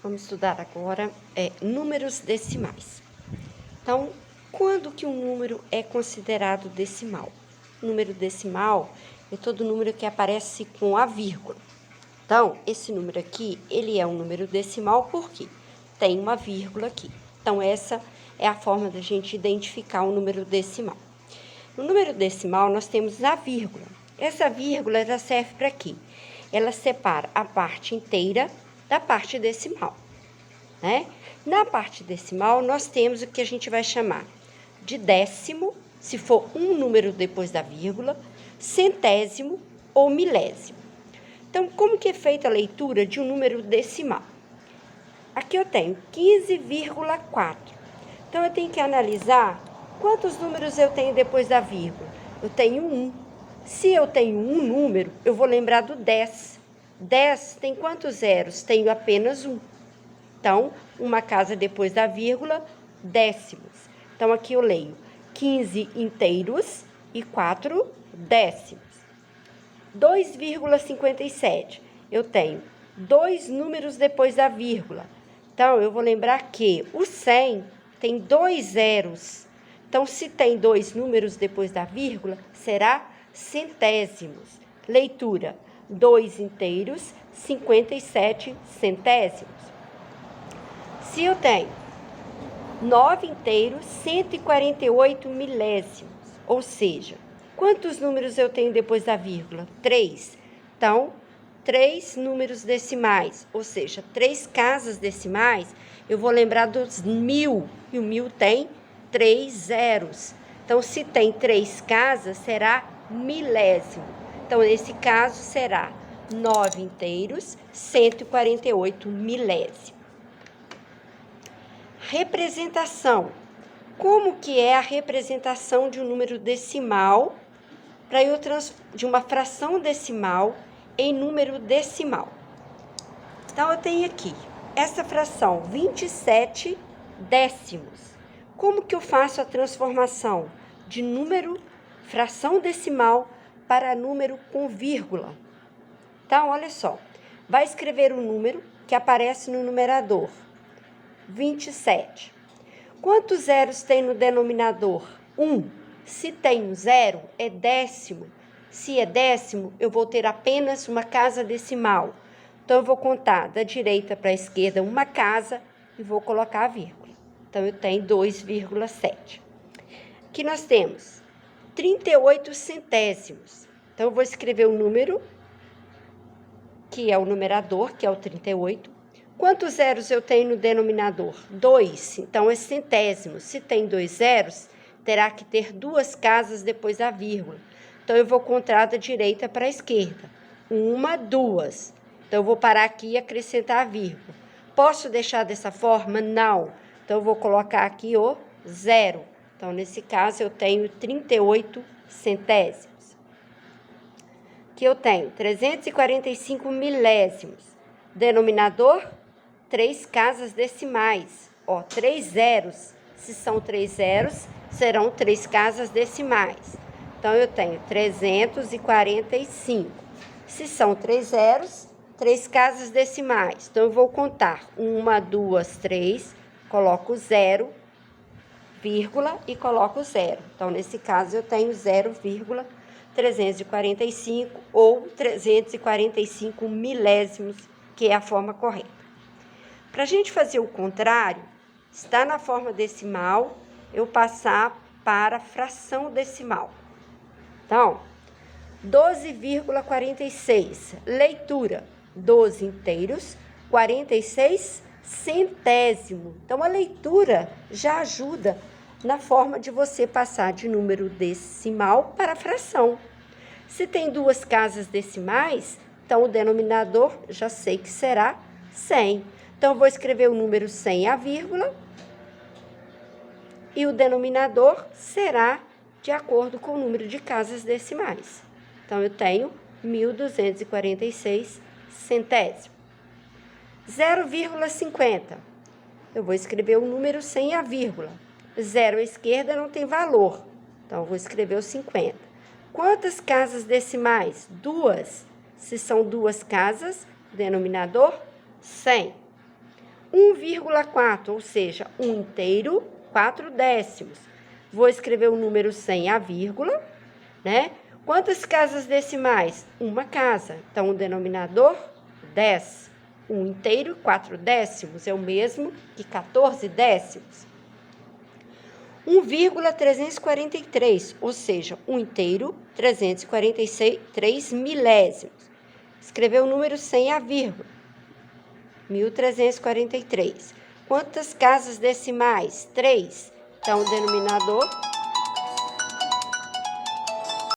Vamos estudar agora números decimais. Então, quando que um número é considerado decimal? Número decimal é todo número que aparece com a vírgula. Então, esse número aqui, ele é um número decimal porque tem uma vírgula aqui. Então, essa é a forma da gente identificar um número decimal. No número decimal, nós temos a vírgula. Essa vírgula, ela serve para quê? Ela separa a parte inteira da parte decimal, né? Na parte decimal, nós temos o que a gente vai chamar de décimo, se for um número depois da vírgula, centésimo ou milésimo. Então, como que é feita a leitura de um número decimal? Aqui eu tenho 15,4. Então, eu tenho que analisar quantos números eu tenho depois da vírgula. Eu tenho 1. Se eu tenho um número, eu vou lembrar do 10. 10 tem quantos zeros? Tenho apenas 1. Então, uma casa depois da vírgula, décimos. Então, aqui eu leio 15 inteiros e 4 décimos. 2,57. Eu tenho 2 números depois da vírgula. Então, eu vou lembrar que o 100 tem 2 zeros. Então, se tem 2 números depois da vírgula, será centésimos. Leitura: 2 inteiros, 57 centésimos. Se eu tenho 9 inteiros, 148 milésimos, ou seja, quantos números eu tenho depois da vírgula? 3. Então, 3 números decimais, ou seja, 3 casas decimais, eu vou lembrar dos 1000, e o 1000 tem 3 zeros. Então, se tem 3 casas, será milésimo. Então, nesse caso, será 9 inteiros, 148 milésimos. Representação. Como que é a representação de um número decimal de uma fração decimal em número decimal? Então, eu tenho aqui essa fração, 27 décimos. Como que eu faço a transformação de fração decimal para número com vírgula? Então, olha só, vai escrever o número que aparece no numerador, 27. Quantos zeros tem no denominador? 1. Se tem um zero, é décimo. Se é décimo, eu vou ter apenas uma casa decimal. Então, eu vou contar da direita para a esquerda uma casa e vou colocar a vírgula. Então, eu tenho 2,7. Aqui nós temos 38 centésimos. Então, eu vou escrever o número, que é o numerador, que é o 38. Quantos zeros eu tenho no denominador? 2. Então, é centésimo. Se tem 2 zeros, terá que ter 2 casas depois da vírgula. Então, eu vou contar da direita para a esquerda. 1, 2. Então, eu vou parar aqui e acrescentar a vírgula. Posso deixar dessa forma? Não. Então, eu vou colocar aqui o 0. Então, nesse caso, eu tenho 38 centésimos. Aqui eu tenho 345 milésimos. Denominador, 3 casas decimais. 3 zeros. Se são 3 zeros, serão 3 casas decimais. Então, eu tenho 345. Se são 3 zeros, 3 casas decimais. Então, eu vou contar 1, 2, 3, coloco 0, vírgula e coloco 0. Então, nesse caso, eu tenho 0,345 ou 345 milésimos, que é a forma correta. Para a gente fazer o contrário, está na forma decimal, eu passar para fração decimal. Então, 12,46. Leitura: 12 inteiros, 46 centésimo. Então, a leitura já ajuda na forma de você passar de número decimal para fração. Se tem 2 casas decimais, então o denominador já sei que será 100. Então, eu vou escrever o número 100 a vírgula e o denominador será de acordo com o número de casas decimais. Então, eu tenho 1.246 centésimos. 0,50. Eu vou escrever o número sem a vírgula. 0 à esquerda não tem valor. Então, eu vou escrever o 50. Quantas casas decimais? 2. Se são 2 casas, denominador 100. 1,4, ou seja, 1 inteiro, 4 décimos. Vou escrever o número sem a vírgula, né? Quantas casas decimais? Uma casa. Então, o denominador, 10. 1 inteiro, 4 décimos, é o mesmo que 14 décimos. 1,343, ou seja, 1 inteiro, 343 milésimos. Escrever o número sem a vírgula. 1.343. Quantas casas decimais? 3. Então, o denominador,